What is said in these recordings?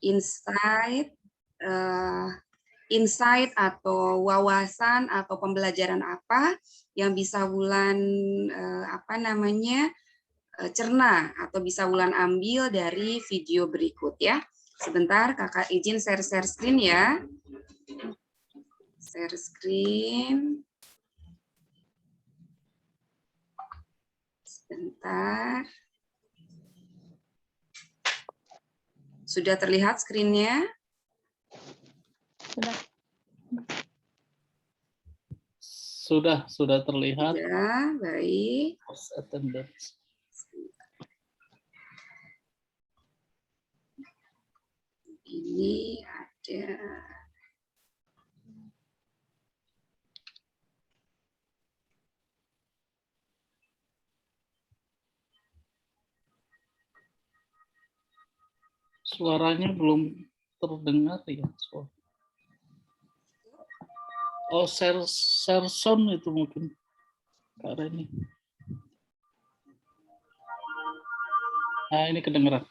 insight, insight atau wawasan atau pembelajaran apa yang bisa Wulan cerna atau bisa Wulan ambil dari video berikut ya. Sebentar, kakak izin share screen ya. Share screen. Sebentar. Sudah terlihat screen-nya? Sudah terlihat. Ya, baik. Ini ada. Suaranya belum terdengar ya. Oh, share sound itu mungkin. Karena ini. Nah, ini kedengeran.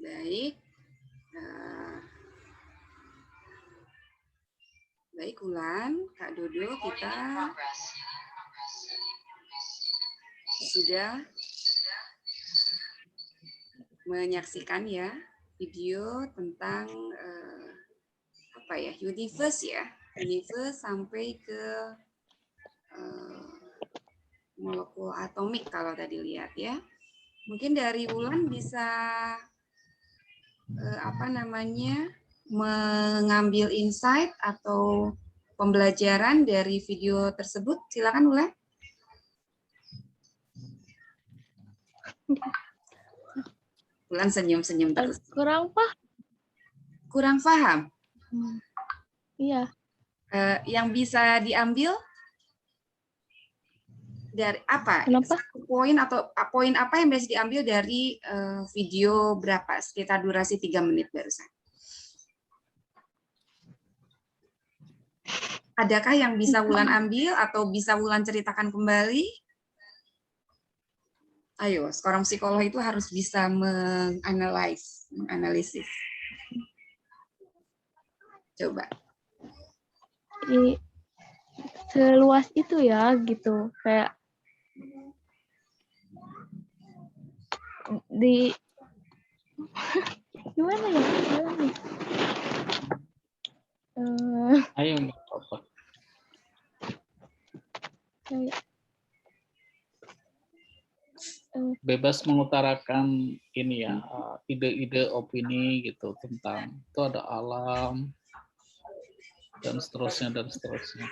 Baik. Baik, Wulan, Kak Dodo, kita sudah menyaksikan ya video tentang universe ya, universe sampai ke molekul atomik kalau tadi lihat ya. Mungkin dari Wulan bisa mengambil insight atau pembelajaran dari video tersebut. Silakan Wulan. Wulan senyum-senyum terus. Kurang paham? Iya. Yang bisa diambil? Dari apa? Kenapa? Satu poin atau poin apa yang bisa diambil dari video berapa? Sekitar durasi 3 menit barusan. Adakah yang bisa Wulan ambil atau bisa Wulan ceritakan kembali? Ayo, seorang psikolog itu harus bisa menganalisis. Coba. Seluas itu ya gitu, kayak di gimana ya? Ayo, nggak apa-apa. Kayak Bebas mengutarakan ini ya, ide-ide opini gitu tentang itu ada alam dan seterusnya dan seterusnya.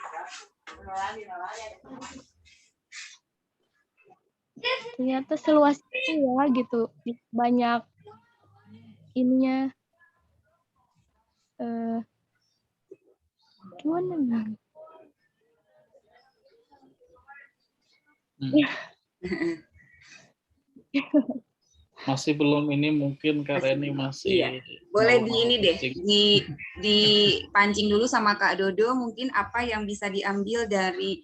ternyata seluas itu ya gitu, banyak ininya. Gimana nih? Masih belum ini mungkin karena ini masih Iya. Boleh di malu-malu ini deh, kucing. dipancing dulu sama Kak Dodo mungkin apa yang bisa diambil dari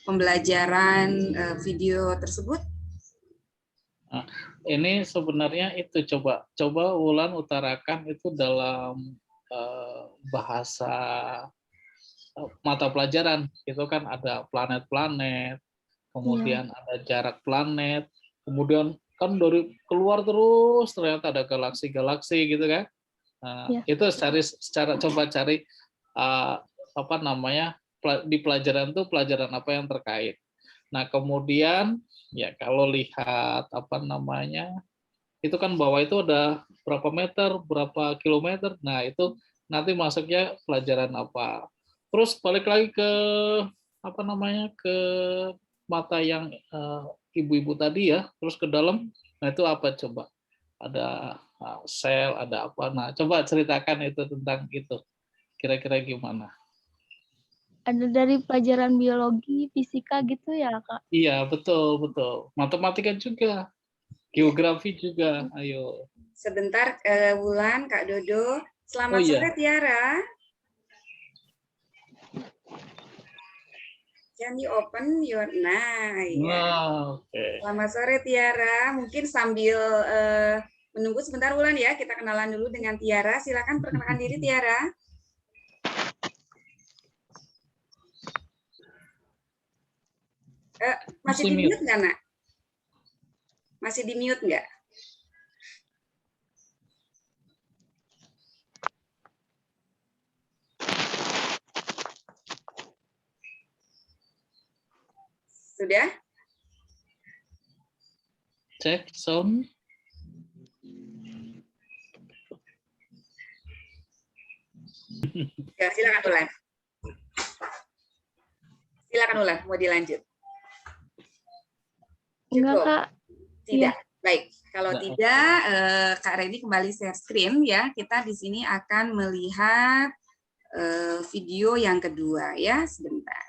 pembelajaran video tersebut. Nah, ini sebenarnya itu coba Wulan utarakan itu dalam bahasa mata pelajaran. Itu kan ada planet-planet, kemudian ada jarak planet, kemudian kan dari keluar terus ternyata ada galaksi-galaksi gitu kan. Nah, itu coba cari apa namanya di pelajaran itu pelajaran apa yang terkait. Nah, kemudian ya kalau lihat apa namanya itu kan bawah itu ada berapa meter, berapa kilometer. Nah, itu nanti masuknya pelajaran apa. Terus balik lagi ke apa namanya ke mata yang ibu-ibu tadi ya, terus ke dalam. Nah, itu apa coba? Ada sel, ada apa. Nah, coba ceritakan itu tentang itu. Kira-kira gimana? Ada dari pelajaran biologi, fisika gitu ya, Kak? Iya, betul, betul. Matematika juga. Geografi juga. Ayo. Sebentar, Wulan, Kak Dodo. Selamat iya. sore, Tiara. Can you open your... Nah, ya. Okay. Selamat sore, Tiara. Mungkin sambil menunggu sebentar, Wulan ya. Kita kenalan dulu dengan Tiara. Silakan perkenalkan diri, Tiara. Masih di mute nggak, Nak? Masih di mute nggak? Sudah? Cek sound. Ya, silakan Ulan. Silakan Ulan, mau dilanjut. Enggak, Kak. Tidak. Ya. Baik, kalau tidak, Kak Reni kembali share screen ya. Kita di sini akan melihat video yang kedua ya, sebentar.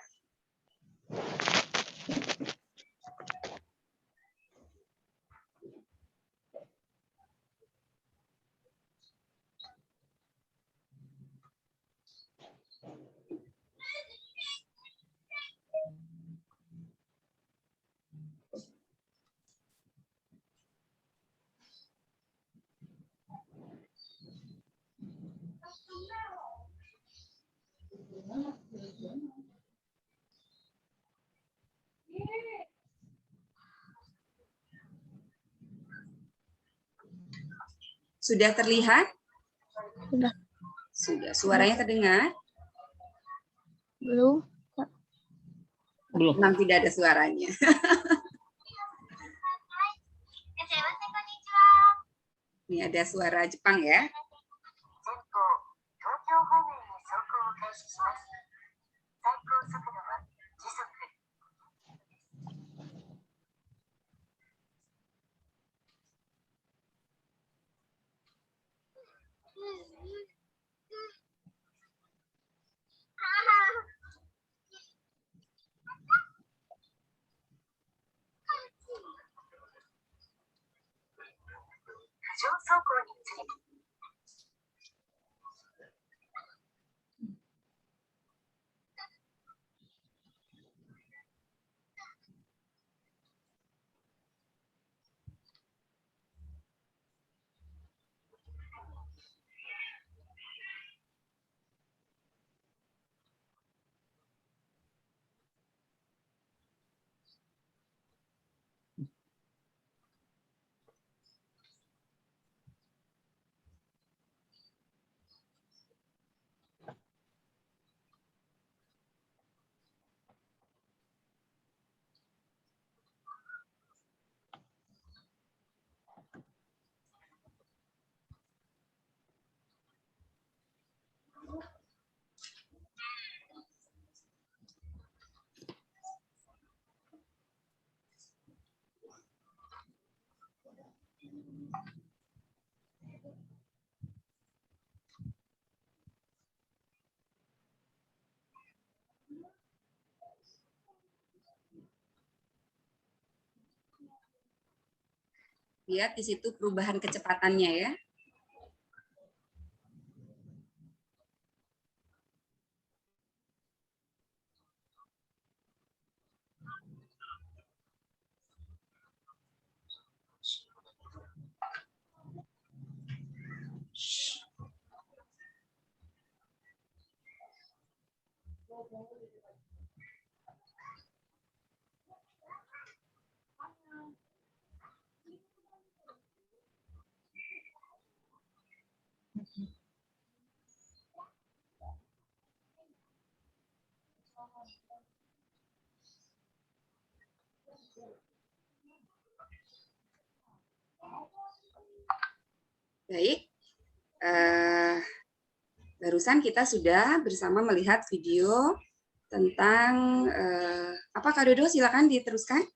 Sudah terlihat? Sudah. Sudah. Suaranya terdengar? Belum. Belum. Memang tidak ada suaranya. Ini ada suara Jepang ya. Lihat di situ perubahan kecepatannya ya. Baik, barusan kita sudah bersama melihat video tentang apa Kak Dodo, silakan diteruskan.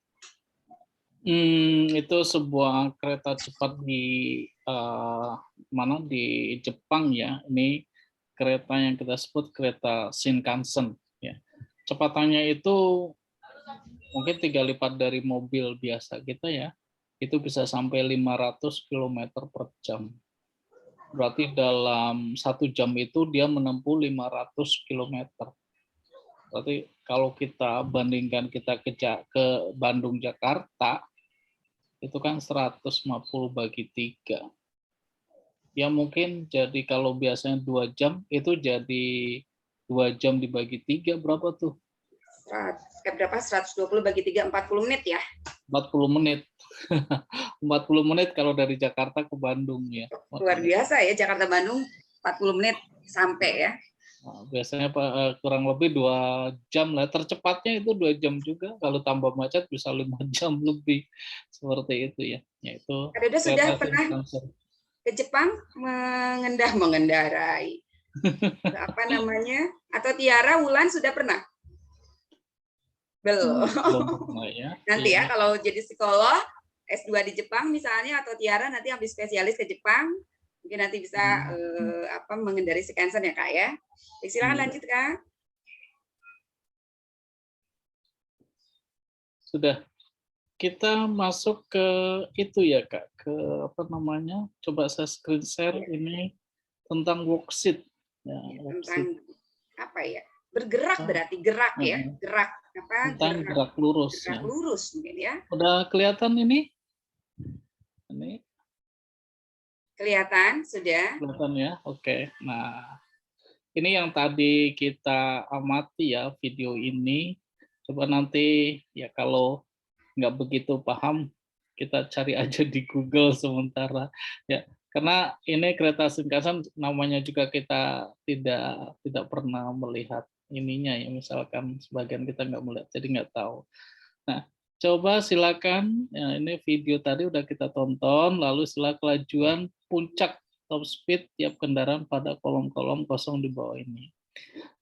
Itu sebuah kereta cepat di mana di Jepang ya. Ini kereta yang kita sebut kereta Shinkansen ya. Cepatannya itu mungkin 3 lipat dari mobil biasa kita ya. Itu bisa sampai 500 km per jam. Berarti dalam 1 jam itu dia menempuh 500 km. Berarti kalau kita bandingkan kita ke Bandung Jakarta, itu kan 150 bagi 3. Ya mungkin jadi kalau biasanya 2 jam, itu jadi 2 jam dibagi 3, berapa tuh? Berapa? 120 bagi 3, 40 menit ya? 40 menit. 40 menit kalau dari Jakarta ke Bandung ya. Luar biasa ya, Jakarta-Bandung 40 menit sampai ya. Nah, biasanya kurang lebih 2 jam lah. Tercepatnya itu 2 jam juga. Kalau tambah macet bisa 5 jam lebih. Seperti itu ya. Yaitu Kak Dodo sudah pernah ke Jepang mengendarai apa namanya? Atau Tiara, Wulan sudah pernah? Belum. Ya. Nanti ya kalau jadi psikolog S2 di Jepang misalnya, atau Tiara nanti ambil spesialis ke Jepang, mungkin nanti bisa mengendarai Shinkansen ya Kak ya. Silakan lanjut Kak. Sudah. Kita masuk ke itu ya Kak, ke apa namanya? Coba saya screen share ini tentang worksheet. Ya, tentang apa ya? Bergerak berarti gerak ya, gerak apa? Tentang gerak lurus. Gerak lurus mungkin ya. Udah kelihatan ini? Ini kelihatan sudah. Kelihatan ya, oke. Nah, ini yang tadi kita amati ya video ini. Coba nanti ya kalau nggak begitu paham, kita cari aja di Google sementara ya. Karena ini kereta Shinkansen namanya juga kita tidak pernah melihat ininya ya. Misalkan sebagian kita nggak melihat, jadi nggak tahu. Nah, coba silakan. Ya, ini video tadi udah kita tonton. Lalu setelah kelajuan puncak top speed tiap kendaraan pada kolom-kolom kosong di bawah ini.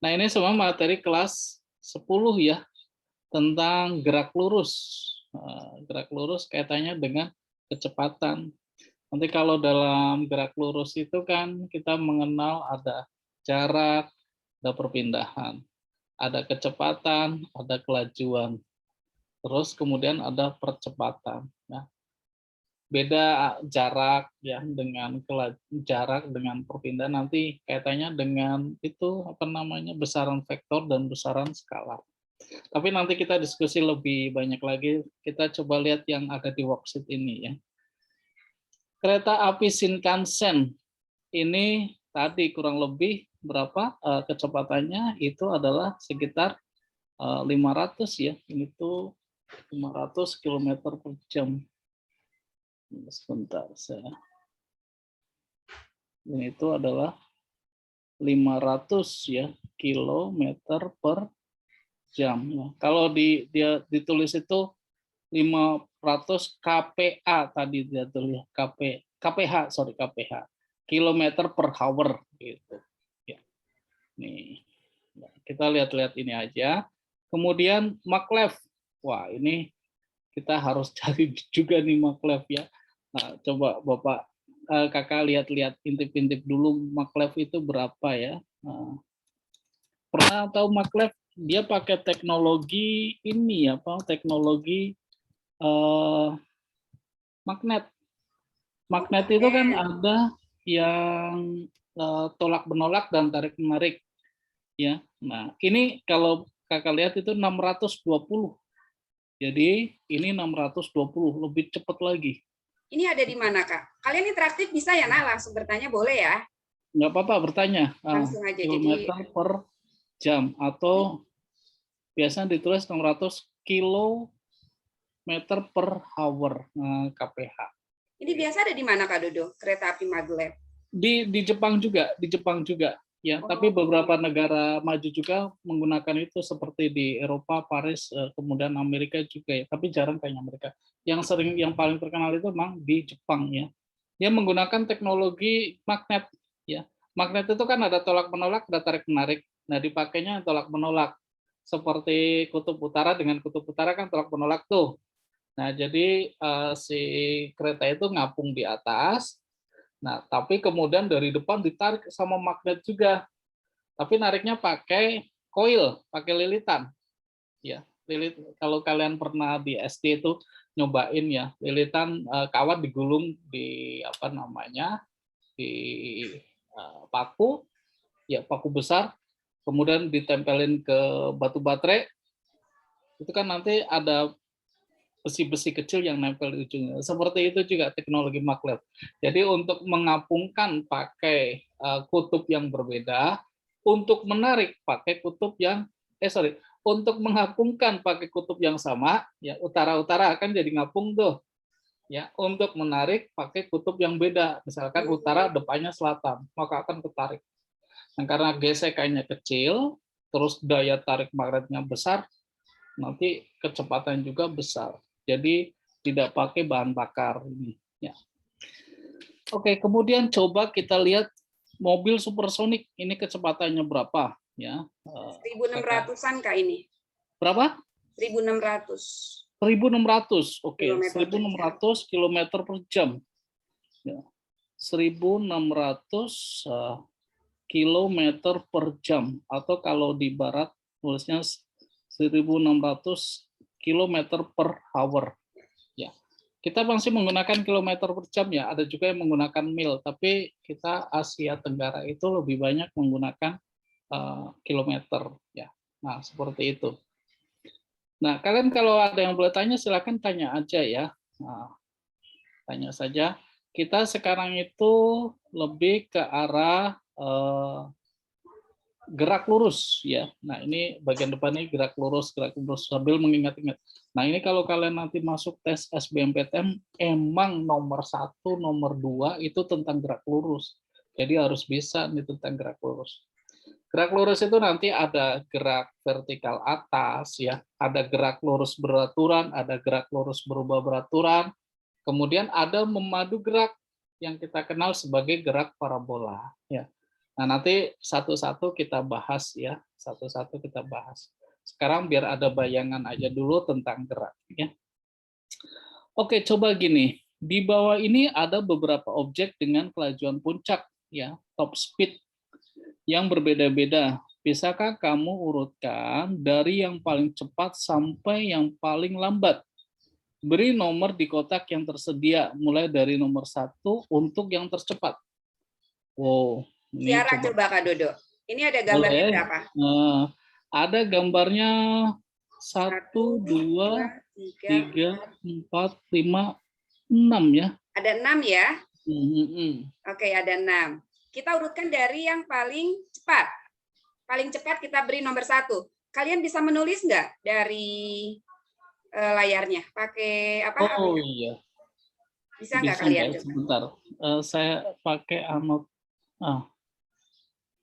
Nah, ini semua materi kelas 10 ya, tentang gerak lurus. Gerak lurus kaitannya dengan kecepatan. Nanti kalau dalam gerak lurus itu kan kita mengenal ada jarak, ada perpindahan, ada kecepatan, ada kelajuan. Terus kemudian ada percepatan. Nah, beda jarak ya dengan jarak dengan perpindahan nanti kaitannya dengan itu apa namanya besaran vektor dan besaran skalar. Tapi nanti kita diskusi lebih banyak lagi. Kita coba lihat yang ada di worksheet ini ya. Kereta api Shinkansen ini tadi kurang lebih berapa kecepatannya itu adalah sekitar 500 ya. Ini tuh 500 km per jam. Sebentar saya. Ini itu adalah 500 ya kilometer per jam. Nah, kalau dia ditulis itu 500 kPa tadi dia tulis kPh kilometer per hour gitu. Ya. Nih, kita lihat-lihat ini aja. Kemudian maglev. Wah, ini kita harus cari juga nih maglev ya. Nah, coba Bapak Kakak lihat-lihat intip-intip dulu maglev itu berapa ya. Nah, pernah tahu maglev dia pakai teknologi ini apa? Teknologi magnet. Magnet itu kan ada yang tolak menolak dan tarik menarik ya. Nah, ini kalau Kakak lihat itu 620. Jadi ini 620 lebih cepat lagi. Ini ada di mana, Kak? Kalian interaktif bisa ya, Nak? Langsung bertanya boleh ya? Nggak apa-apa bertanya. Langsung aja. Kilometer per jam atau biasanya ditulis 600 kilometer per hour kph. Ini biasa ada di mana, Kak Dodo? Kereta api maglev? Di Jepang juga, ya. Tapi beberapa negara maju juga menggunakan itu seperti di Eropa, Paris, kemudian Amerika juga ya. Tapi jarang kayaknya Amerika. Yang paling terkenal itu memang di Jepang ya. Dia menggunakan teknologi magnet ya. Magnet itu kan ada tolak menolak, ada tarik menarik. Nah, dipakainya tolak menolak. Seperti kutub utara dengan kutub utara kan tolak menolak tuh. Nah, jadi si kereta itu ngapung di atas. Nah, tapi kemudian dari depan ditarik sama magnet juga. Tapi nariknya pakai coil, pakai lilitan. Ya, kalau kalian pernah di SD itu nyobain ya, lilitan kawat digulung di apa namanya? Di paku, ya paku besar, kemudian ditempelin ke batu baterai. Itu kan nanti ada besi-besi kecil yang nempel di ujungnya. Seperti itu juga teknologi maglev. Jadi untuk mengapungkan pakai kutub yang berbeda, untuk menarik pakai kutub yang untuk mengapungkan pakai kutub yang sama, ya utara-utara akan jadi ngapung tuh. Ya, untuk menarik pakai kutub yang beda. Misalkan utara depannya selatan, maka akan ketarik. Nah, karena gesekannya kecil, terus daya tarik magnetnya besar, nanti kecepatan juga besar. Jadi tidak pakai bahan bakar ini. Ya. Oke, kemudian coba kita lihat mobil supersonik. Ini kecepatannya berapa? Ya. 1.600-an Kak ini. Berapa? 1.600. 1.600. Oke, 1.600 km per jam. Ya. 1.600 km per jam. Atau kalau di barat tulisnya 1.600 km per hour. Ya, kita masih menggunakan kilometer per jam ya. Ada juga yang menggunakan mil, tapi kita Asia Tenggara itu lebih banyak menggunakan kilometer ya. Nah, seperti itu. Nah, kalian kalau ada yang boleh tanya silakan tanya aja ya. Nah, tanya saja. Kita sekarang itu lebih ke arah gerak lurus ya. Nah, ini bagian depan ini gerak lurus sambil mengingat-ingat. Nah, ini kalau kalian nanti masuk tes SBMPTN emang nomor 1, nomor 2 itu tentang gerak lurus. Jadi harus bisa nih tentang gerak lurus. Gerak lurus itu nanti ada gerak vertikal atas ya, ada gerak lurus beraturan, ada gerak lurus berubah beraturan. Kemudian ada memadu gerak yang kita kenal sebagai gerak parabola ya. Nah, nanti satu-satu kita bahas ya, satu-satu kita bahas. Sekarang biar ada bayangan aja dulu tentang gerak ya. Oke, coba gini. Di bawah ini ada beberapa objek dengan kelajuan puncak ya, top speed yang berbeda-beda. Bisakah kamu urutkan dari yang paling cepat sampai yang paling lambat? Beri nomor di kotak yang tersedia, mulai dari nomor 1 untuk yang tercepat. Wow. Tiara coba Kak Dodo. Ini ada gambarnya berapa? Ada gambarnya 1, 2, 3, 4, 5, 6 ya. Ada 6 ya? Oke, ada 6. Kita urutkan dari yang paling cepat. Paling cepat kita beri nomor 1. Kalian bisa menulis nggak dari layarnya? Pakai apa? Oh iya. Bisa nggak kalian? Sebentar. Saya pakai anot.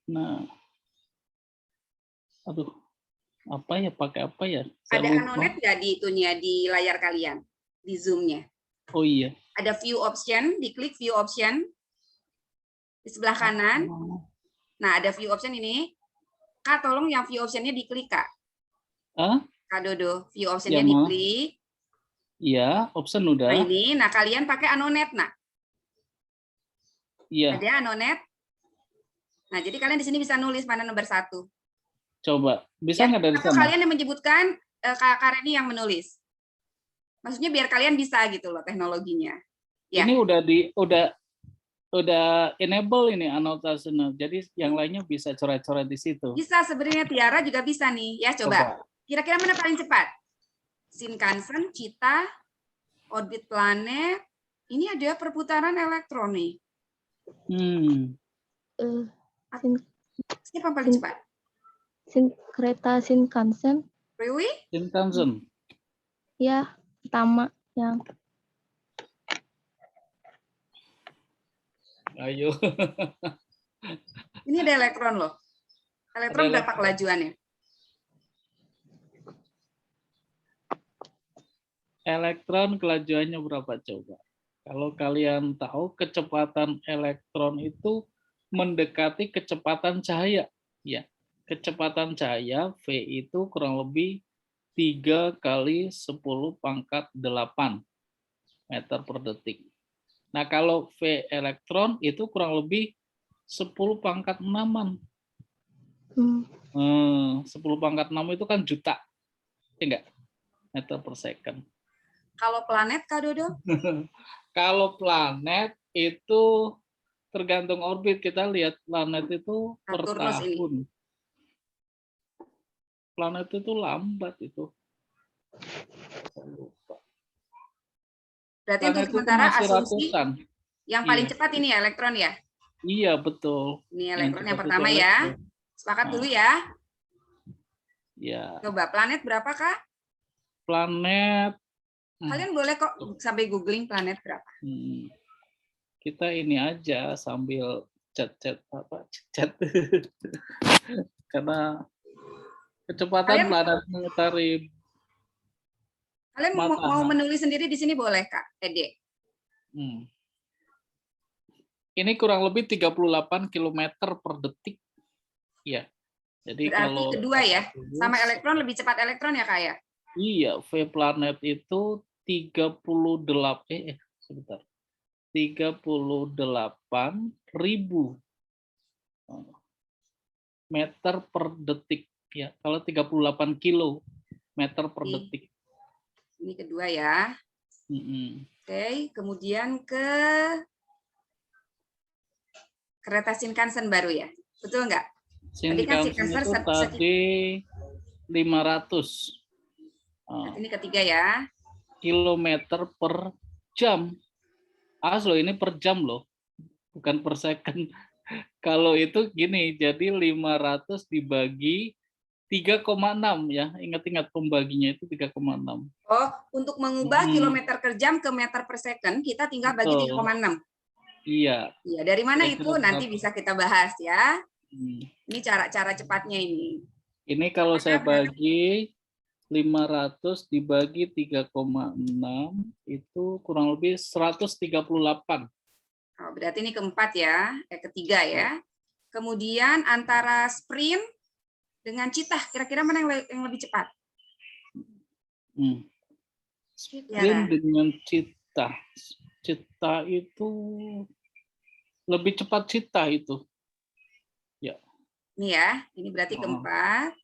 Nah, aduh, apa ya? Pakai apa ya? Ada anonet nggak di itunya di layar kalian, di zoom-nya? Oh iya. Ada view option, diklik view option di sebelah kanan. Nah, ada view option ini. Kak, tolong yang view option-nya diklik Kak. Kak Dodo, view option-nya diklik. Iya, option Nah udah. ini, nah kalian pakai anonet, nah. Iya, Ada anonet. Nah jadi kalian di sini bisa nulis mana nomor 1. coba. Bisa Ya, nggak dari atau sana? kalian yang menyebutkan, Kak Reni yang menulis. Maksudnya biar kalian bisa gitu loh teknologinya. Ya. Ini udah enable ini annotation. Jadi yang lainnya bisa coret-coret di situ. Bisa sebenarnya Tiara juga bisa nih. Ya coba. Kira-kira mana paling cepat? Shinkansen, Cheetah, Orbit Planet. Ini ada perputaran elektron nih. Eh, Siapa yang paling cepat? Kereta Shinkansen. Really? Shinkansen. Ya, pertama yang. Ayo. Ini ada elektron loh. Elektron berapa kelajuannya? Elektron kelajuannya berapa coba? Kalau kalian tahu kecepatan elektron itu mendekati kecepatan cahaya. Ya, kecepatan cahaya V itu kurang lebih 3 kali 10 pangkat 8 meter per detik. Nah, kalau V elektron itu kurang lebih 10 pangkat 6-an. 10 pangkat 6 itu kan juta. Ya enggak? Meter per second. Kalau planet, Kak Dodo? Kalau planet itu tergantung orbit. Kita lihat planet itu per Saturnus tahun. Ini. Planet itu lambat itu. Berarti Planet untuk sementara asumsi ratusan. Yang paling cepat ini ya elektron ya? Iya, betul. Ini elektron yang pertama ya. Sepakat dulu ya. Ya. Coba planet berapa, Kak? Planet. Kalian boleh kok sampai googling planet berapa. Kita ini aja sambil chat. Karena kecepatan planet mengitari. Kalian mau menulis sendiri di sini boleh, Kak Ede? Ini kurang lebih 38 km per detik. Ya. Jadi berarti kalau kedua ya, sama elektron lebih cepat elektron ya, Kak ya? Iya, V planet itu 38.000 meter per detik ya. Kalau 38 kilometer per detik. Ini kedua ya. Oke, kemudian ke kereta Shinkansen baru ya. Betul nggak? Shinkansen itu tadi 500. Ini ketiga ya. Kilometer per jam. Aslo ini per jam loh. Bukan per second. Kalau itu gini, jadi 500 dibagi 3,6 ya. Ingat-ingat pembaginya itu 3,6. Oh, untuk mengubah kilometer per jam ke meter per second, kita tinggal bagi 3,6. Iya. Iya, dari mana itu nanti bisa kita bahas ya. Ini cara cepatnya ini. Ini kalau saya bagi 500 dibagi 3,6 itu kurang lebih 138. Oh, berarti ini keempat ya, ketiga ya. Kemudian antara sprint dengan Cheetah, kira-kira mana yang lebih cepat? Sprint dengan Cheetah. Cheetah itu lebih cepat Cheetah itu. Ya. Ini ya, ini berarti keempat.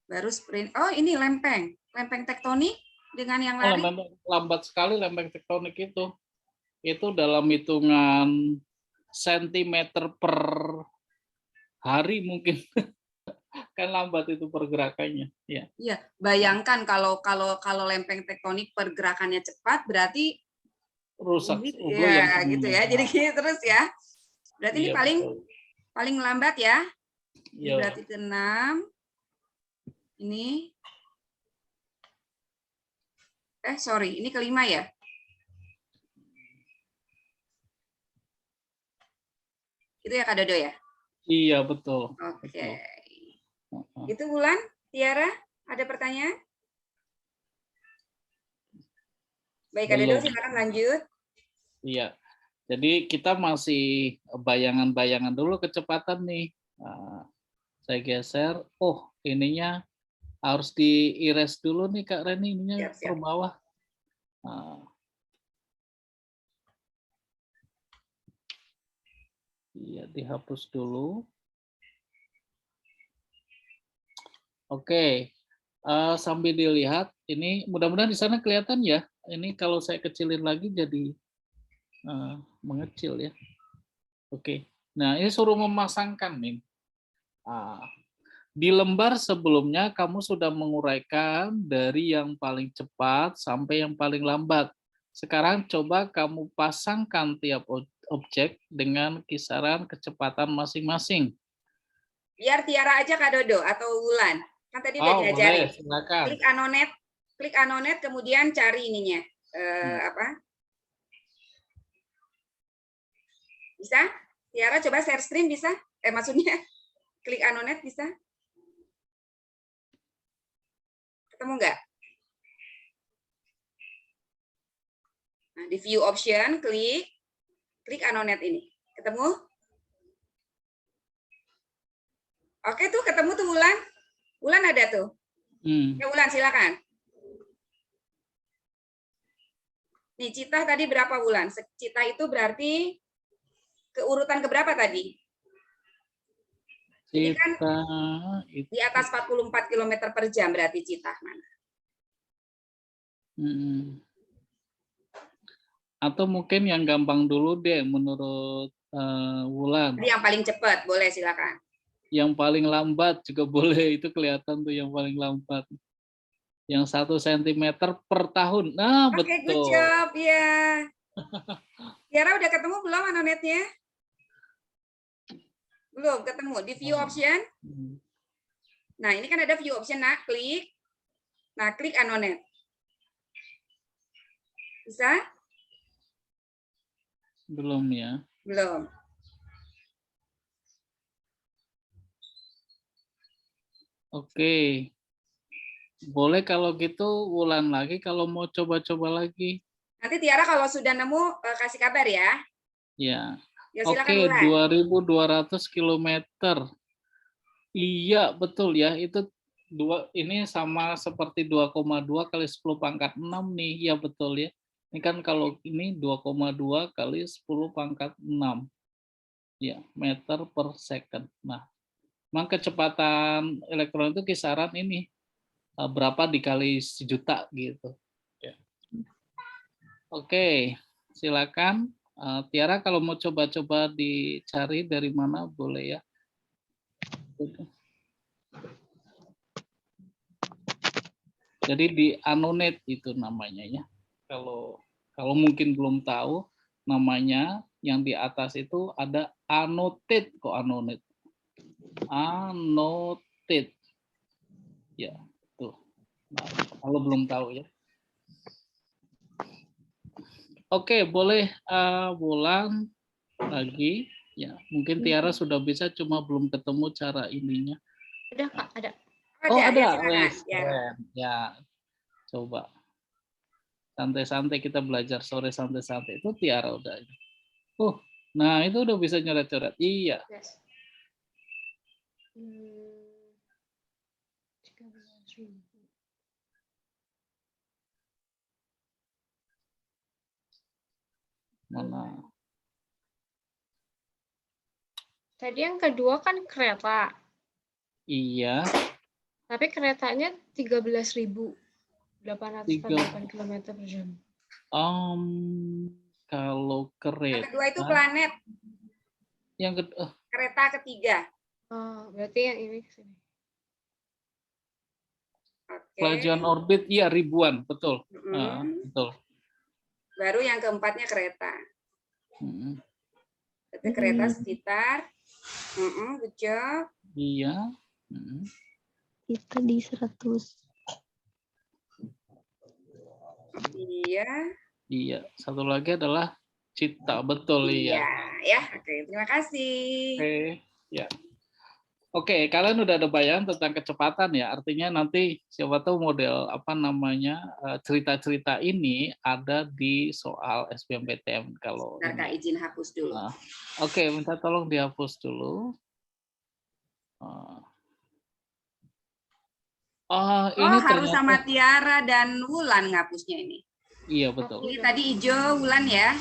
Baru sprint. Oh, ini lempeng. Lempeng tektonik dengan yang lari. Lambat sekali lempeng tektonik itu. Itu dalam hitungan sentimeter per hari mungkin. Kan lambat itu pergerakannya. Ya. Iya, bayangkan kalau lempeng tektonik pergerakannya cepat, berarti rusak. Ya, gitu ya. Jadi gini terus ya. Berarti ini paling lambat ya. Ini berarti ke-6. Ini. Sorry, ini ke-5 ya. Itu ya Kak Dodo ya? Iya, betul. Oke. Itu Wulan, Tiara, ada pertanyaan? Baik, Kak Dodo, silakan lanjut. Iya. Jadi kita masih bayangan-bayangan dulu kecepatan nih. Saya geser. Oh, ininya Harus di-erase dulu nih Kak Reni, ininya Siap, siap. ke bawah. Nah. Iya, dihapus dulu. Oke, sambil dilihat, ini mudah-mudahan di sana kelihatan ya. Ini kalau saya kecilin lagi jadi mengecil ya. Oke, nah ini suruh memasangkan nih. Di lembar sebelumnya kamu sudah menguraikan dari yang paling cepat sampai yang paling lambat. Sekarang coba kamu pasangkan tiap objek dengan kisaran kecepatan masing-masing. Biar Tiara aja Kak Dodo atau Wulan. Kan tadi udah Oh, diajarin. boleh, silakan. Klik Anonet, kemudian cari ininya. Apa? Bisa? Tiara coba share stream bisa? Maksudnya klik Anonet bisa? Ketemu nggak? Nah, di view option, klik Anonet ini. Ketemu? Oke tuh, ketemu tuh Wulan. Wulan ada tuh. Ya Wulan, silakan. Nih, Cita tadi berapa Wulan? Cita itu berarti keurutan keberapa tadi? Ini kan di atas 44 km per jam berarti Cita mana? Atau mungkin yang gampang dulu deh menurut Wulan. Yang paling cepat, boleh silakan. Yang paling lambat juga boleh, itu kelihatan tuh yang paling lambat. Yang 1 cm per tahun. Nah, betul. Good job, ya. Tiara udah ketemu belum Anonetnya? Belum ketemu. Di view option. Nah, ini kan ada view option, nah, klik. Nah, klik Anonet. Bisa? Belum ya. Belum. Oke. Boleh kalau gitu Wulan lagi kalau mau coba-coba lagi. Nanti Tiara kalau sudah nemu kasih kabar ya. Ya. Ya oke, 2.200 km. Iya, betul ya. Itu ini sama seperti 2,2 kali 10 pangkat 6 nih. Iya, betul ya. Ini kan kalau ini 2,2 kali 10 pangkat 6. Ya, meter per second. Nah, memang kecepatan elektron itu kisaran ini berapa dikali 1.000.000 gitu. Ya. Oke, silakan Tiara kalau mau coba-coba dicari dari mana boleh ya. Jadi di Anonet itu namanya ya. Kalau mungkin belum tahu namanya yang di atas itu ada Annotate kok Anonet. Annotate. Ya, tuh. Nah, kalau belum tahu ya. Oke, boleh Wulan lagi. Ya, mungkin Tiara sudah bisa, cuma belum ketemu cara ininya. Ada Kak, ada. Oh, ada. Ya. Ya, coba. Santai-santai kita belajar sore santai-santai. Itu Tiara udah. Nah itu udah bisa nyoret-coret. Iya. Yes. 13.000. Mana? Tadi yang kedua kan kereta. Iya. Tapi keretanya 13.848 km per jam. Kalau kereta. Yang kedua itu planet. Yang kedua. Kereta ketiga. Oh, berarti yang ini kesini. Kelajuan orbit, iya ribuan, betul. Betul. Baru yang keempatnya kereta. Kereta sekitar. Good job. Iya. Kita di 100. Iya. Iya. Satu lagi adalah Cita, betul iya. Ya, oke. Terima kasih. Oke, ya. Oke, kalian udah ada bayangan tentang kecepatan ya. Artinya nanti siapa tahu model apa namanya cerita-cerita ini ada di soal SBMPTN kalau. Kak, izin hapus dulu. Oke, minta tolong dihapus dulu. Oh, Oh, ini harus ternyata. sama Tiara dan Wulan ngapusnya ini. Iya, betul. Ini tadi hijau, Wulan ya.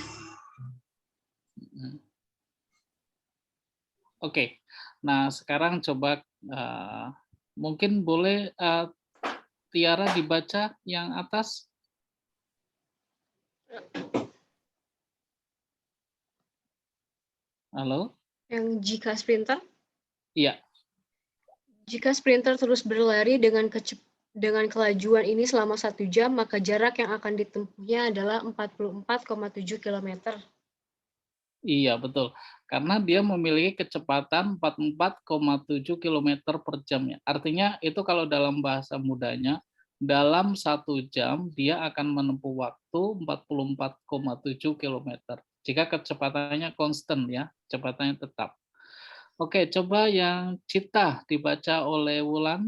Oke. Nah, sekarang coba mungkin boleh Tiara dibaca yang atas. Halo? Yang jika sprinter Iya. terus berlari dengan kelajuan ini selama 1 jam, maka jarak yang akan ditempuhnya adalah 44,7 km. Iya, betul. Karena dia memiliki kecepatan 44,7 km per jam. Ya. Artinya itu kalau dalam bahasa mudanya, dalam 1 jam dia akan menempuh waktu 44,7 km. Jika kecepatannya konstan ya, kecepatannya tetap. Oke, coba yang Cita dibaca oleh Wulan.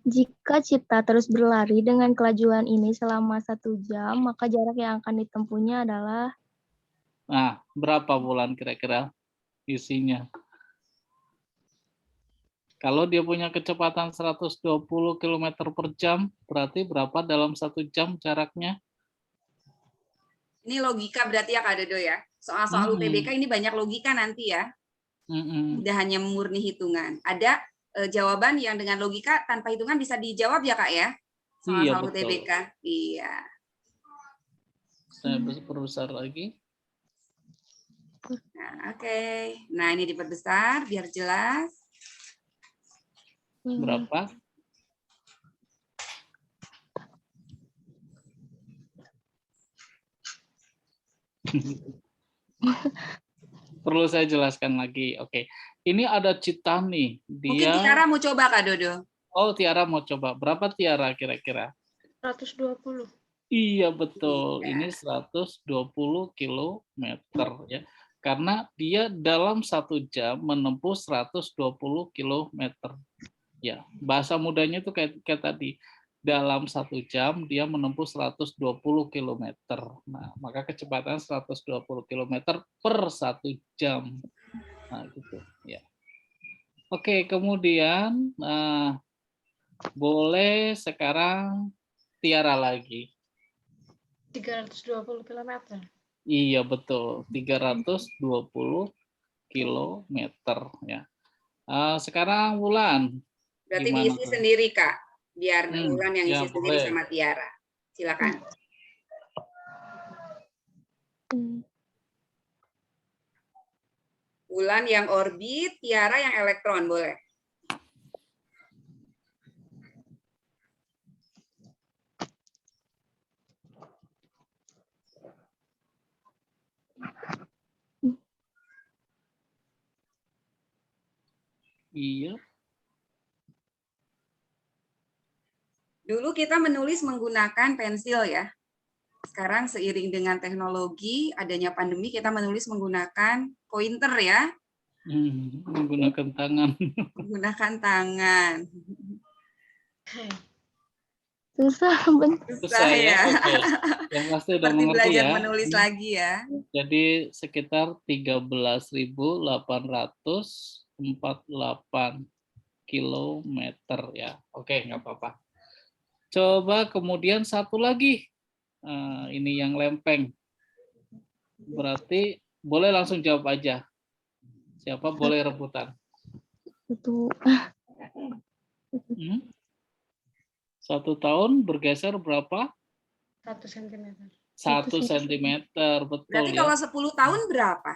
Jika Cita terus berlari dengan kelajuan ini selama 1 jam, maka jarak yang akan ditempuhnya adalah... Nah, berapa Wulan kira-kira isinya? Kalau dia punya kecepatan 120 km per jam, berarti berapa dalam 1 jam jaraknya? Ini logika berarti ya Kak Dodo ya. Soal-soal UTBK ini banyak logika nanti ya. Tidak hanya murni hitungan. Ada jawaban yang dengan logika tanpa hitungan bisa dijawab ya Kak ya. Soal-soal UTBK. Iya. Saya perbesar lagi. Nah, oke. Nah, ini diperbesar biar jelas. Berapa? Perlu saya jelaskan lagi. Oke. Ini ada Cita nih. Mungkin Tiara mau coba Kak Dodo. Oh, Tiara mau coba. Berapa Tiara kira-kira? 120. Iya, betul. Iya. Ini 120 km ya. Karena dia dalam 1 jam menempuh 120 km. Ya, bahasa mudanya itu kayak tadi. Dalam 1 jam dia menempuh 120 km. Nah, maka kecepatan 120 km per 1 jam. Nah, gitu ya. Oke, kemudian boleh sekarang Tiara lagi. 320 km. Iya, betul. 320 km ya. Sekarang Wulan. Berarti Gimana? diisi sendiri Kak. Biar Wulan yang ya, isi sendiri boleh. sama Tiara. Silakan. Wulan yang orbit, Tiara yang elektron, boleh. Iya. Dulu kita menulis menggunakan pensil ya. Sekarang seiring dengan teknologi, adanya pandemi, kita menulis menggunakan pointer ya. Menggunakan tangan. Menggunakan tangan. Susah, Susah ya. Oke. Yang pasti udah Seperti mengerti belajar ya. menulis lagi ya. Jadi sekitar 13.848 kilometer ya. Oke, nggak apa-apa. Coba kemudian satu lagi. Ini yang lempeng. Berarti boleh langsung jawab aja. Siapa boleh rebutan? 1 tahun bergeser berapa? 1 cm. 1 cm, betul. Berarti ya. kalau 10 tahun berapa?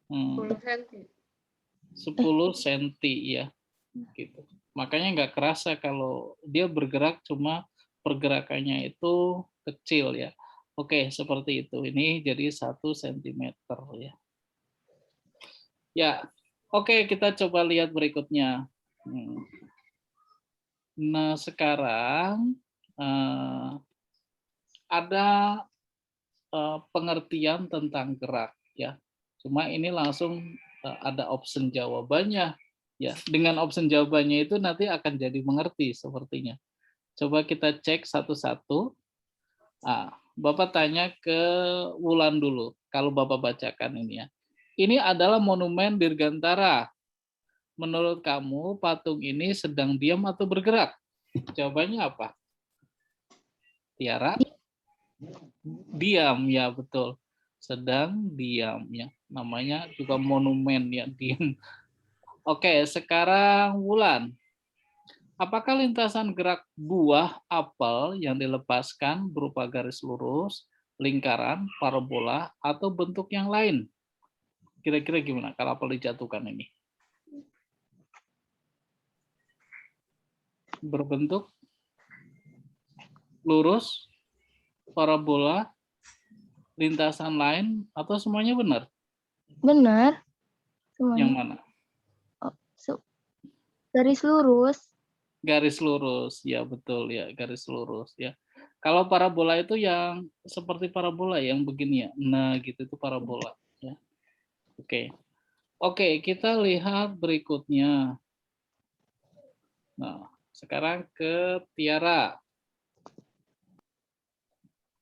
10 cm. 10 cm ya. Gitu. Makanya nggak kerasa kalau dia bergerak, cuma pergerakannya itu kecil ya. Oke, seperti itu. Ini jadi 1 cm ya. Ya, oke, kita coba lihat berikutnya. Nah, sekarang ada pengertian tentang gerak ya. Cuma ini langsung ada option jawabannya ya. Dengan option jawabannya itu nanti akan jadi mengerti sepertinya. Coba kita cek satu-satu. Bapak tanya ke Wulan dulu kalau Bapak bacakan ini ya. Ini adalah monumen Dirgantara. menurut kamu patung ini sedang diam atau bergerak? Jawabannya apa? Tiara? Diam, ya betul. Sedang diam ya. Namanya juga monumen ya, diam. Oke, sekarang Wulan. Apakah lintasan gerak buah apel yang dilepaskan berupa garis lurus, lingkaran, parabola, atau bentuk yang lain? Kira-kira gimana kalau apel dijatuhkan ini? Berbentuk lurus, parabola, lintasan lain, atau semuanya benar? Benar. Yang Semuanya. mana? Garis lurus. Garis lurus, ya betul ya, garis lurus ya. Kalau parabola itu yang seperti parabola yang begini ya. Nah, gitu itu parabola ya. Oke. Oke, kita lihat berikutnya. Nah, sekarang ke Tiara.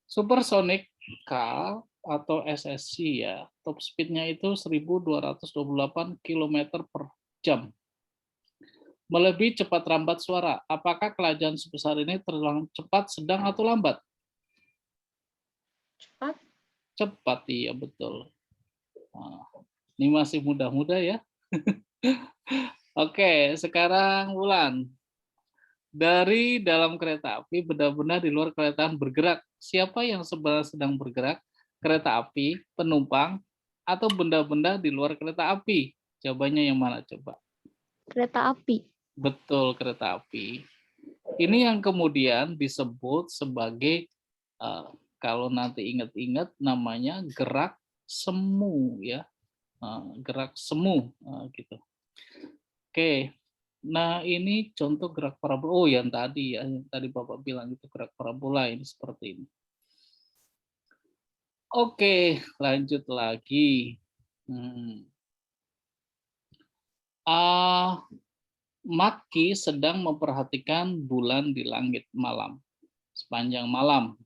Supersonic Car atau SSC ya, top speed-nya itu 1228 km per jam. Melebihi cepat rambat suara. Apakah kelajuan sebesar ini terbilang cepat, sedang, atau lambat? Cepat. Cepat, iya betul. Nah, ini masih muda-muda ya. Oke, sekarang Wulan. Dari dalam kereta api, benda-benda di luar kereta bergerak. Siapa yang sebenarnya sedang bergerak? Kereta api, penumpang, atau benda-benda di luar kereta api? Jawabannya yang mana coba? Kereta api. Betul, kereta api. Ini yang kemudian disebut sebagai, kalau nanti ingat-ingat, namanya gerak semu ya. Gerak semu gitu. Oke. Nah, ini contoh gerak parabola. Oh, yang tadi ya, yang tadi Bapak bilang itu gerak parabola ini seperti ini. Oke, lanjut lagi. Maki sedang memperhatikan bulan di langit malam. Sepanjang malam,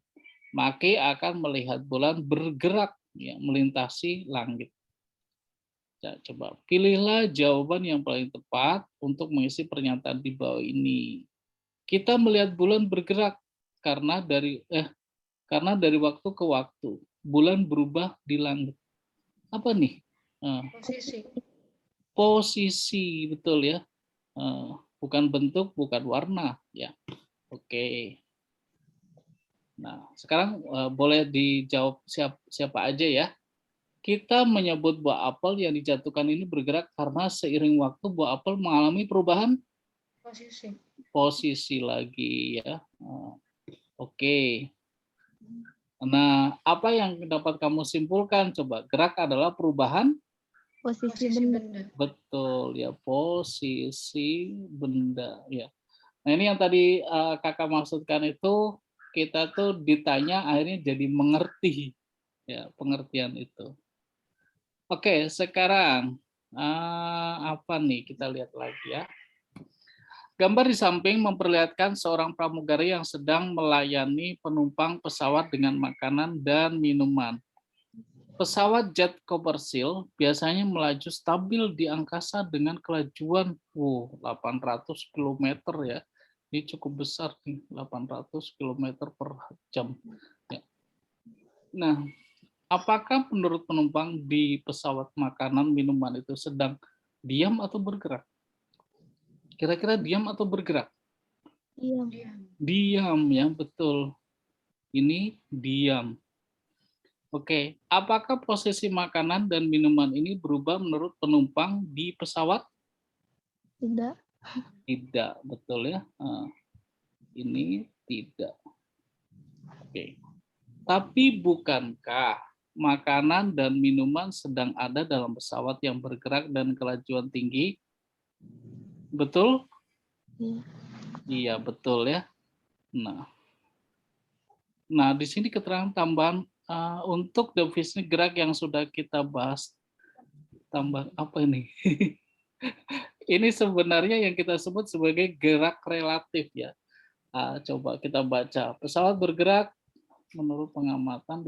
Maki akan melihat bulan bergerak ya, melintasi langit. Ya, coba pilihlah jawaban yang paling tepat untuk mengisi pernyataan di bawah ini. Kita melihat bulan bergerak karena dari waktu ke waktu bulan berubah di langit. Apa nih? Posisi. Posisi, betul ya. Bukan bentuk, bukan warna ya. Oke. Nah, sekarang boleh dijawab siapa aja ya. Kita menyebut buah apel yang dijatuhkan ini bergerak karena seiring waktu buah apel mengalami perubahan posisi lagi ya. Oke. Nah, apa yang dapat kamu simpulkan? Coba, gerak adalah perubahan Posisi benda. Betul ya, posisi benda ya. Nah, ini yang tadi Kakak maksudkan itu, kita tuh ditanya akhirnya jadi mengerti ya, pengertian itu. Oke, sekarang apa nih, kita lihat lagi ya. Gambar di samping memperlihatkan seorang pramugari yang sedang melayani penumpang pesawat dengan makanan dan minuman. Pesawat jet komersil biasanya melaju stabil di angkasa dengan kelajuan 800 km ya. Ini cukup besar nih, 800 km per jam. Ya. Nah, apakah menurut penumpang di pesawat makanan minuman itu sedang diam atau bergerak? Kira-kira diam atau bergerak? Diam. Diam ya, betul. Ini diam. Oke, apakah posisi makanan dan minuman ini berubah menurut penumpang di pesawat? Tidak. Tidak, betul ya. Ini tidak. Oke. Tapi bukankah makanan dan minuman sedang ada dalam pesawat yang bergerak dan kelajuan tinggi? Betul? Iya. Iya, betul ya. Nah, di sini keterangan tambahan untuk definisi gerak yang sudah kita bahas. Tambah apa ini? Ini sebenarnya yang kita sebut sebagai gerak relatif ya. Coba kita baca. Pesawat bergerak menurut pengamatan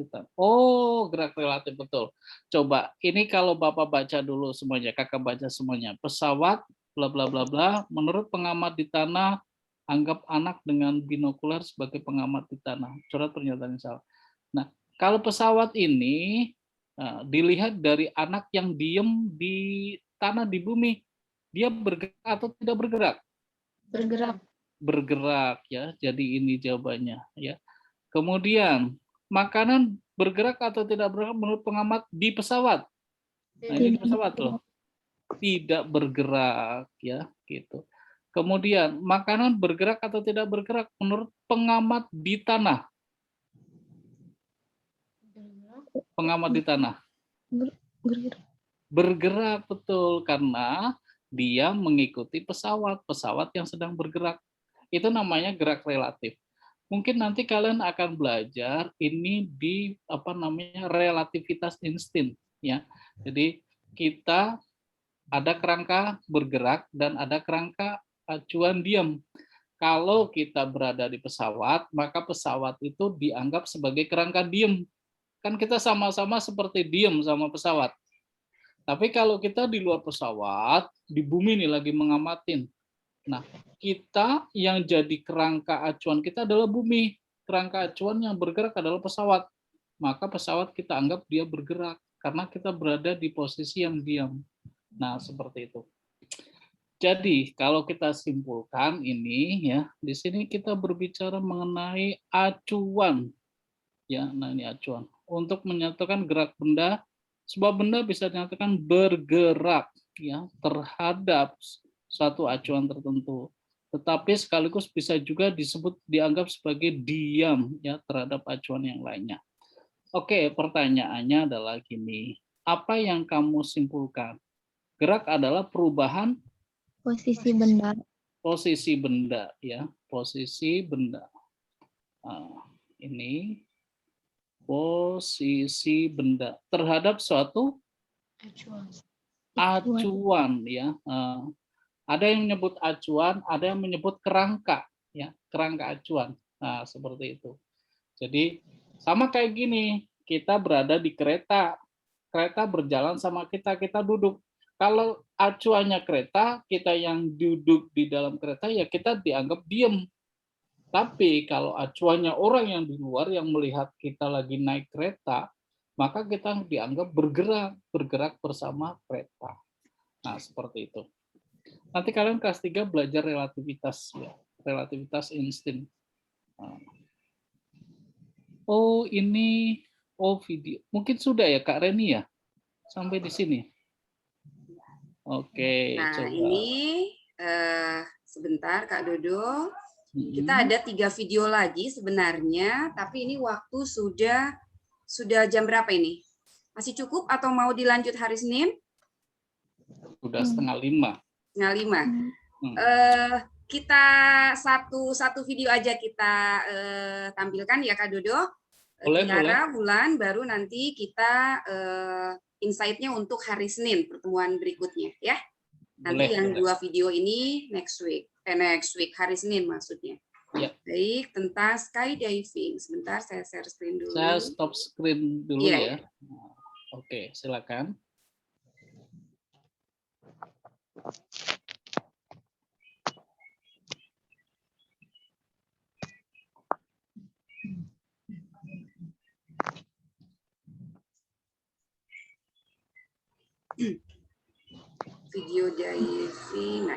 gerak relatif, betul. Coba ini kalau Bapak baca dulu semuanya, Kakak baca semuanya. Pesawat bla bla bla bla. Menurut pengamat di tanah, anggap anak dengan binokular sebagai pengamat di tanah. Coret pernyataan yang salah. Nah, kalau pesawat ini dilihat dari anak yang diem di tanah di bumi, dia bergerak atau tidak bergerak? Bergerak. Bergerak ya. Jadi ini jawabannya ya. Kemudian makanan bergerak atau tidak bergerak menurut pengamat di pesawat. Nah, ini di pesawat loh. Tidak bergerak ya gitu. Kemudian makanan bergerak atau tidak bergerak menurut pengamat di tanah. Pengamat di tanah. Bergerak. Bergerak betul karena dia mengikuti pesawat yang sedang bergerak. Itu namanya gerak relatif. Mungkin nanti kalian akan belajar ini di relativitas insting ya. Jadi kita ada kerangka bergerak dan ada kerangka acuan diam. Kalau kita berada di pesawat, maka pesawat itu dianggap sebagai kerangka diam. Kan kita sama-sama seperti diam sama pesawat. Tapi kalau kita di luar pesawat, di bumi nih lagi mengamatin. Nah, kita yang jadi kerangka acuan kita adalah bumi. Kerangka acuan yang bergerak adalah pesawat. Maka pesawat kita anggap dia bergerak karena kita berada di posisi yang diam. Nah, seperti itu. Jadi, kalau kita simpulkan ini ya, di sini kita berbicara mengenai acuan. Ya, nah ini acuan. Untuk menyatakan gerak benda, sebuah benda bisa dinyatakan bergerak ya terhadap suatu acuan tertentu. Tetapi sekaligus bisa juga dianggap sebagai diam ya terhadap acuan yang lainnya. Oke, pertanyaannya adalah gini. Apa yang kamu simpulkan? Gerak adalah perubahan Posisi benda. Posisi benda ya, posisi benda. Nah, ini posisi benda terhadap suatu acuan ya. Ada yang menyebut acuan, ada yang menyebut kerangka ya, kerangka acuan. Nah, seperti itu. Jadi sama kayak gini, kita berada di kereta. Kereta berjalan sama kita duduk. Kalau acuannya kereta, kita yang duduk di dalam kereta ya kita dianggap diem. Tapi kalau acuannya orang yang di luar yang melihat kita lagi naik kereta, maka kita dianggap bergerak bersama kereta. Nah, seperti itu. Nanti kalian kelas 3 belajar relativitas ya, relativitas insting. Oh, ini video. Mungkin sudah ya Kak Reni ya? Sampai di sini. Oke, nah, coba. Ini sebentar Kak Dodo. Kita ada 3 video lagi sebenarnya, tapi ini waktu sudah jam berapa ini? Masih cukup atau mau dilanjut hari Senin? Sudah 4:30. 4:30. Kita satu video aja kita tampilkan ya Kak Dodo. Tiara, Wulan, baru nanti kita insight-nya untuk hari Senin pertemuan berikutnya ya. Nanti yang 2 video ini next week hari Senin maksudnya. Ya. Baik, tentang skydiving. Sebentar saya share screen dulu. Saya stop screen dulu ya. Oke, silakan. Video diving. Nah,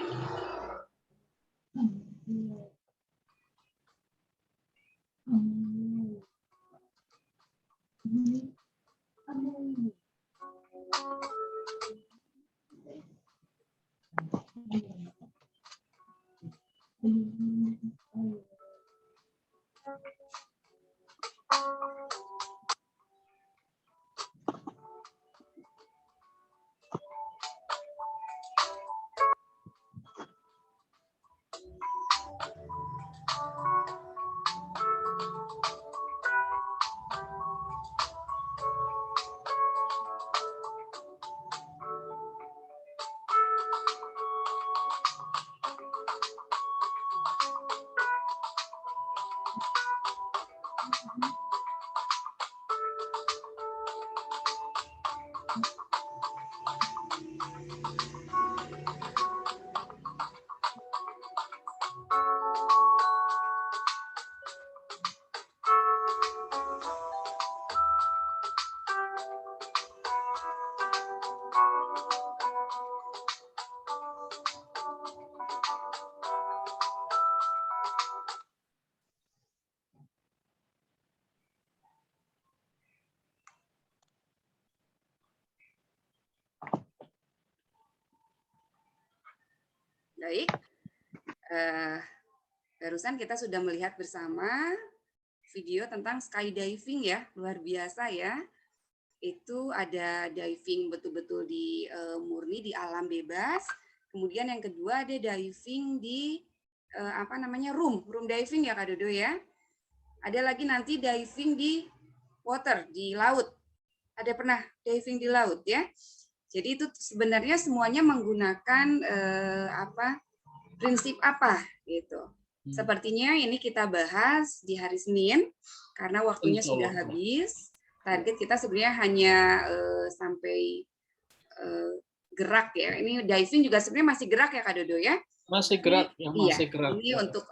Baik. Barusan kita sudah melihat bersama video tentang skydiving ya, luar biasa ya. Itu ada diving betul-betul di murni di alam bebas. Kemudian yang kedua ada diving di room diving ya Kak Dodo ya. Ada lagi nanti diving di water, di laut. Ada pernah diving di laut ya. Jadi itu sebenarnya semuanya menggunakan prinsip apa gitu. Sepertinya ini kita bahas di hari Senin karena waktunya sudah habis. Target kita sebenarnya hanya sampai gerak ya. Ini diving juga sebenarnya masih gerak ya Kak Dodo ya. Masih gerak ya, masih gerak. Ini untuk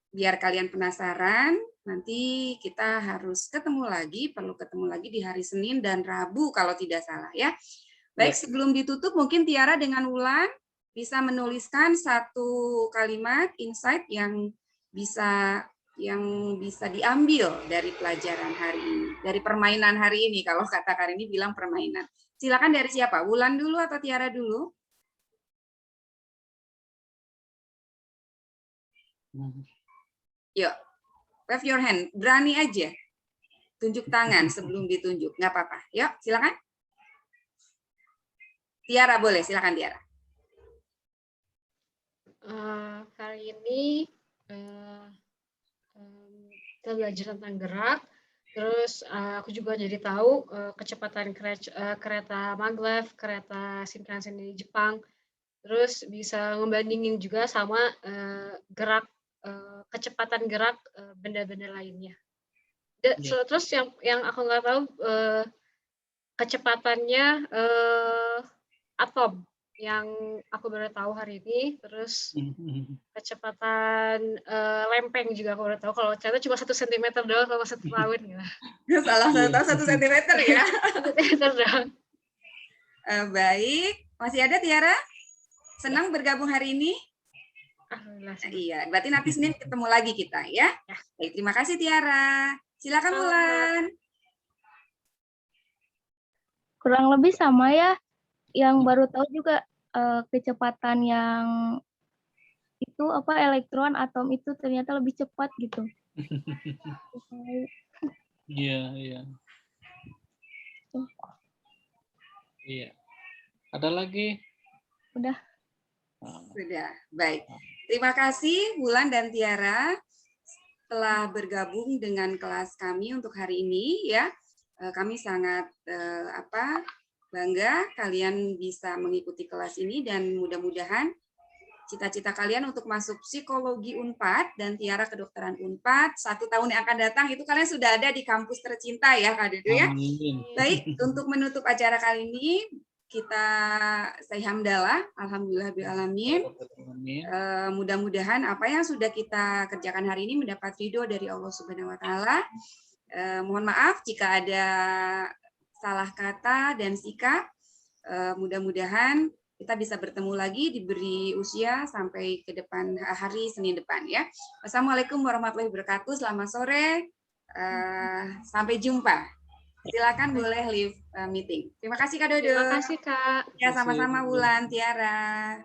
biar kalian penasaran, nanti kita harus perlu ketemu lagi di hari Senin dan Rabu kalau tidak salah ya. Baik, sebelum ditutup mungkin Tiara dengan Wulan bisa menuliskan satu kalimat insight yang bisa diambil dari pelajaran hari ini, dari permainan hari ini. Kalau kata Karini bilang permainan. Silakan dari siapa? Wulan dulu atau Tiara dulu? Yuk, wave your hand. Berani aja. Tunjuk tangan sebelum ditunjuk. Nggak apa-apa. Yuk, silakan. Tiara boleh, silakan Tiara. Kali ini kita belajar tentang gerak. Terus aku juga jadi tahu kecepatan kereta maglev, kereta Shinkansen di Jepang. Terus bisa ngebandingin juga sama kecepatan gerak benda-benda lainnya. Terus yang aku nggak tahu kecepatannya atom yang aku baru tahu hari ini. Terus kecepatan lempeng juga aku baru tahu. Kalau ternyata cuma 1 cm doang sama 1 tahun gitu. Salah satu 1 cm ya. 1 cm doang. Baik, masih ada Tiara? Senang bergabung hari ini? Alhamdulillah. Iya, berarti nanti Senin ketemu lagi kita ya. Baik, terima kasih Tiara. Silakan Wulan. Kurang lebih sama ya. Yang baru tahu juga kecepatan yang itu elektron atom itu ternyata lebih cepat gitu. Iya. Iya. Ada lagi? Udah. Sudah, baik. Terima kasih Wulan dan Tiara telah bergabung dengan kelas kami untuk hari ini ya. Kami sangat bangga kalian bisa mengikuti kelas ini dan mudah-mudahan cita-cita kalian untuk masuk psikologi Unpad dan Tiara kedokteran Unpad 1 tahun yang akan datang itu kalian sudah ada di kampus tercinta ya Kak Dodo ya. Baik, untuk menutup acara kali ini kita say hamdalah, alhamdulillahirrahmanirrahim. Mudah-mudahan apa yang sudah kita kerjakan hari ini mendapat ridho dari Allah Subhanahu Wa Taala. Mohon maaf jika ada salah kata dan sikap. Mudah-mudahan kita bisa bertemu lagi, diberi usia sampai ke depan hari Senin depan ya. Wassalamualaikum warahmatullahi wabarakatuh. Selamat sore. Sampai jumpa. Silakan boleh leave meeting. Terima kasih Kak Dodo. Terima kasih Kak. Ya, sama-sama Wulan, Tiara.